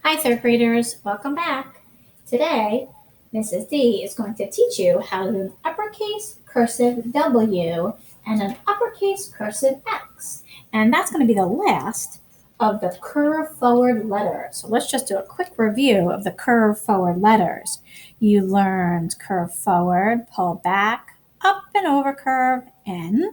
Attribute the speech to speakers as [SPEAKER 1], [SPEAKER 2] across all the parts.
[SPEAKER 1] Hi, third graders. Welcome back. Today, Mrs. D is going to teach you how to do an uppercase cursive W and an uppercase cursive X. And that's going to be the last of the curve forward letters. So let's just do a quick review of the curve forward letters. You learned curve forward, pull back, up and over curve, N.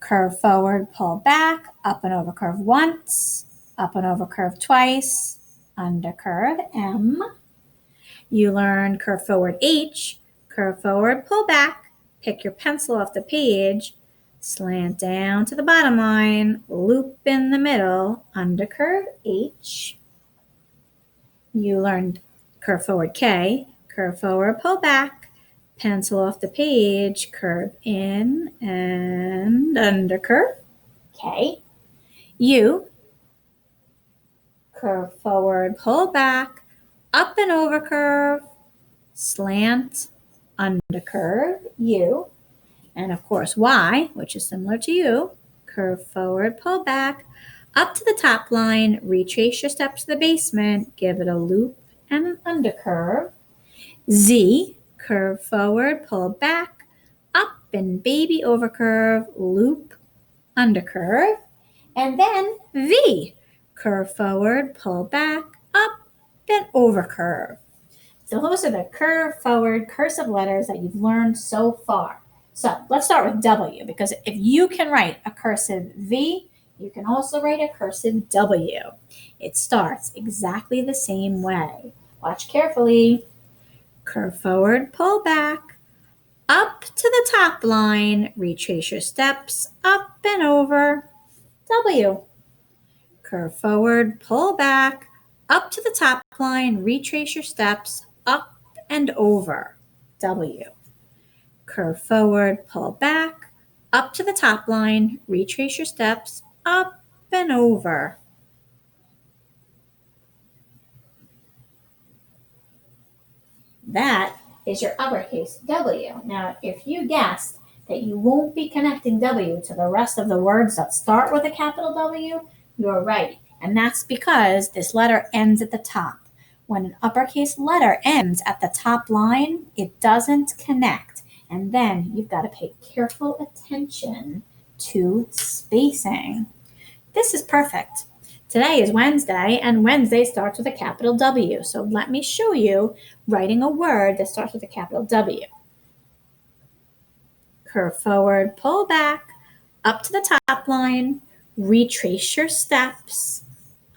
[SPEAKER 1] Curve forward, pull back, up and over curve once, up and over curve twice, under curve, M. You learned curve forward, H, curve forward, pull back, pick your pencil off the page, slant down to the bottom line, loop in the middle, under curve, H. You learned curve forward, K, curve forward, pull back, pencil off the page, curve in and under curve, K. U, curve forward, pull back, up and over curve, slant, under curve, U. And of course, Y, which is similar to U, curve forward, pull back, up to the top line, retrace your steps to the basement, give it a loop and an under curve. Z, curve forward, pull back, up and baby over curve, loop, under curve. And then V, curve forward, pull back, up and over curve. So those are the curve forward cursive letters that you've learned so far. So let's start with W, because if you can write a cursive V, you can also write a cursive W. It starts exactly the same way. Watch carefully. Curve forward, pull back, up to the top line, retrace your steps, up and over, W. Curve forward, pull back, up to the top line, retrace your steps, up and over, W. Curve forward, pull back, up to the top line, retrace your steps, up and over. That is your uppercase W. Now, if you guessed that you won't be connecting W to the rest of the words that start with a capital W, you're right. And that's because this letter ends at the top. When an uppercase letter ends at the top line, it doesn't connect. And then you've got to pay careful attention to spacing. This is perfect. Today is Wednesday, and Wednesday starts with a capital W. So let me show you writing a word that starts with a capital W. Curve forward, pull back, up to the top line, retrace your steps,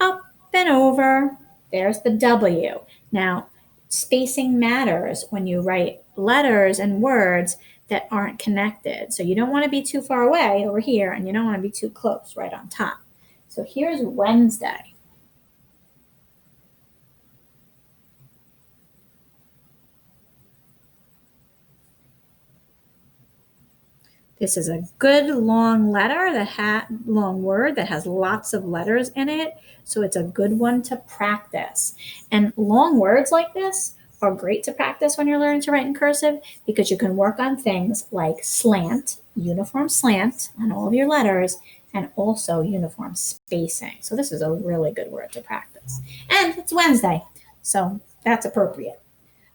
[SPEAKER 1] up and over. There's the W. Now, spacing matters when you write letters and words that aren't connected. So you don't want to be too far away over here, and you don't want to be too close right on top. So here's Wednesday. This is a good long letter long word that has lots of letters in it. So it's a good one to practice. And long words like this are great to practice when you're learning to write in cursive, because you can work on things like slant, uniform slant on all of your letters, and also uniform spacing. So this is a really good word to practice. And it's Wednesday, so that's appropriate.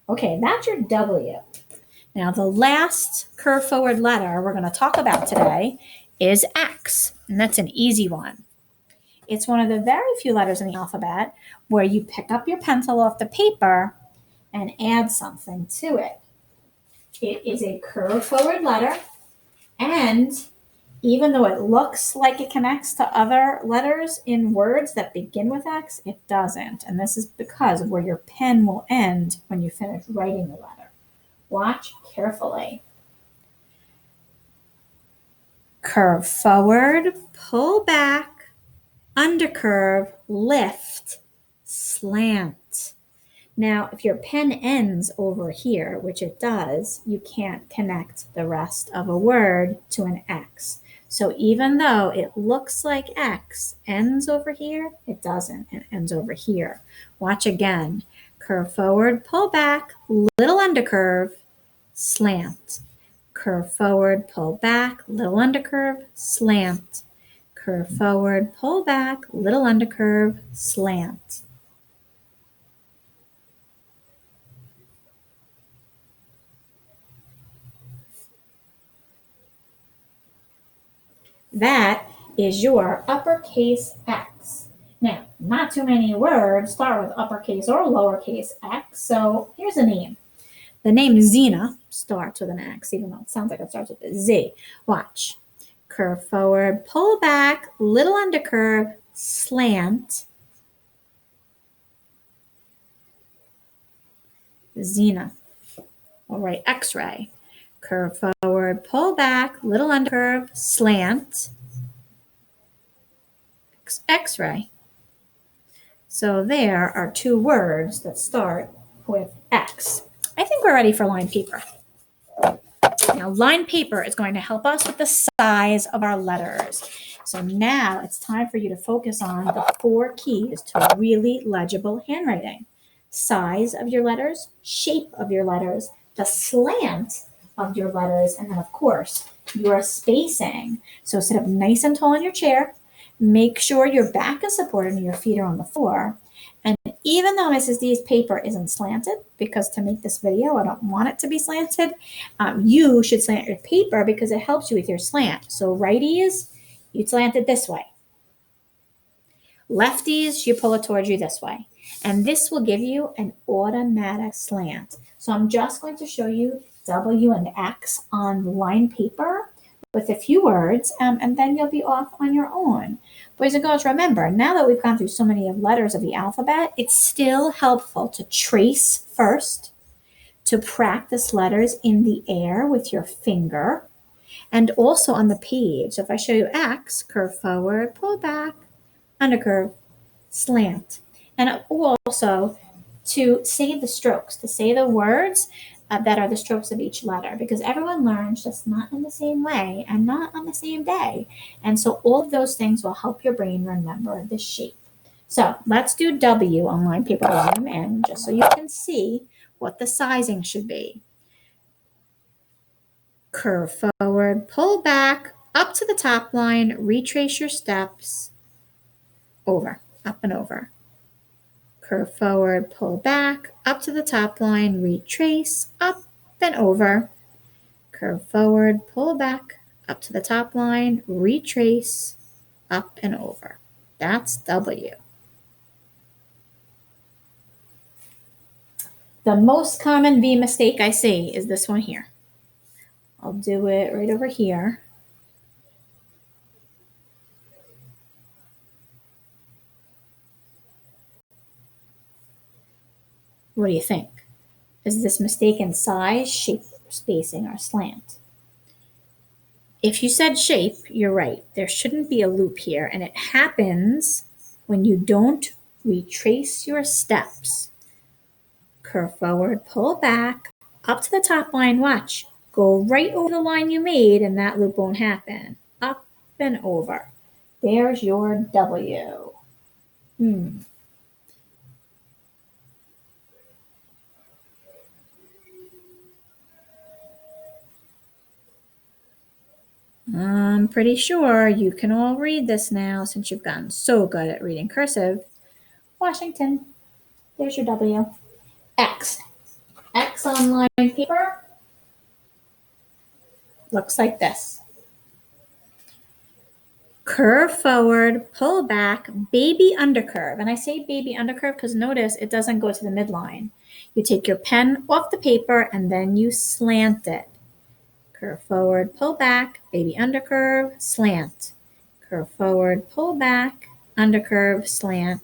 [SPEAKER 1] Okay, that's your W. Now, the last curve forward letter we're going to talk about today is X, and that's an easy one. It's one of the very few letters in the alphabet where you pick up your pencil off the paper and add something to it. It is a curve forward letter, and even though it looks like it connects to other letters in words that begin with X, it doesn't. And this is because of where your pen will end when you finish writing the letter. Watch carefully. Curve forward, pull back, undercurve, lift, slant. Now, if your pen ends over here, which it does, you can't connect the rest of a word to an X. So even though it looks like X ends over here, it doesn't. It ends over here. Watch again. Curve forward, pull back, little undercurve, slant. Curve forward, pull back, little undercurve, slant. Curve forward, pull back, little undercurve, slant. That is your uppercase X. Now, not too many words start with uppercase or lowercase x, so here's a name. The name Xena starts with an X, even though it sounds like it starts with a Z. Watch. Curve forward, pull back, little undercurve, slant. Xena. All right, X-ray. Curve forward, pull back, little undercurve, slant. X-ray. So there are two words that start with X. I think we're ready for line paper. Now, line paper is going to help us with the size of our letters. So now it's time for you to focus on the 4 keys to really legible handwriting. Size of your letters, shape of your letters, the slant of your letters, and then, of course, your spacing. So sit up nice and tall in your chair. Make sure your back is supported and your feet are on the floor. And even though Mrs. D's paper isn't slanted, because to make this video, I don't want it to be slanted, you should slant your paper because it helps you with your slant. So righties, you slant it this way. Lefties, you pull it towards you this way. And this will give you an automatic slant. So I'm just going to show you W and X on line paper with a few words, and then you'll be off on your own. Boys and girls, remember, now that we've gone through so many letters of the alphabet, it's still helpful to trace first, to practice letters in the air with your finger, and also on the page. So if I show you X, curve forward, pull back, undercurve, slant. And also to say the strokes, to say the words that are the strokes of each letter, because everyone learns just not in the same way and not on the same day. And so all of those things will help your brain remember the shape. So let's do W on line paper 1 and just so you can see what the sizing should be. Curve forward, pull back, up to the top line, retrace your steps, over, up and over. Curve forward, pull back, up to the top line, retrace, up and over. Curve forward, pull back, up to the top line, retrace, up and over. That's W. The most common V mistake I see is this one here. I'll do it right over here. What do you think? Is this mistake in size, shape, spacing, or slant? If you said shape, you're right. There shouldn't be a loop here, and it happens when you don't retrace your steps. Curve forward, pull back, up to the top line, watch. Go right over the line you made, and that loop won't happen. Up and over. There's your W. I'm pretty sure you can all read this now since you've gotten so good at reading cursive. Washington. There's your W. X. X on line paper looks like this. Curve forward, pull back, baby undercurve. And I say baby undercurve because notice it doesn't go to the midline. You take your pen off the paper and then you slant it. Curve forward, pull back, baby undercurve, slant. Curve forward, pull back, undercurve, slant.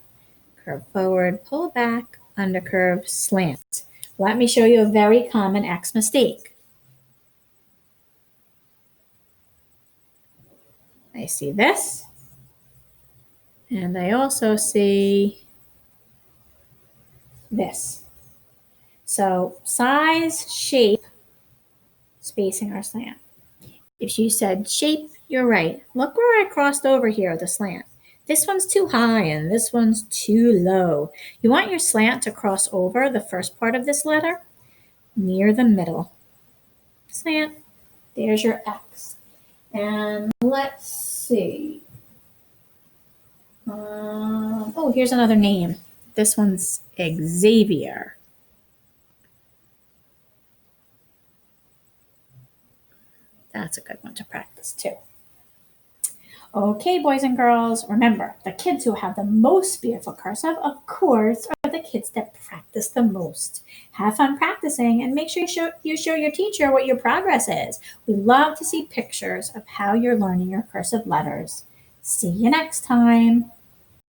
[SPEAKER 1] Curve forward, pull back, undercurve, slant. Let me show you a very common X mistake. I see this, and I also see this. So size, shape, spacing, or slant. If you said shape, you're right. Look where I crossed over here, the slant. This one's too high and this one's too low. You want your slant to cross over the first part of this letter near the middle. Slant. There's your X. And let's see. Oh, here's another name. This one's Xavier. That's a good one to practice too. Okay, boys and girls, remember, the kids who have the most beautiful cursive, of course, are the kids that practice the most. Have fun practicing and make sure you show your teacher what your progress is. We love to see pictures of how you're learning your cursive letters. See you next time.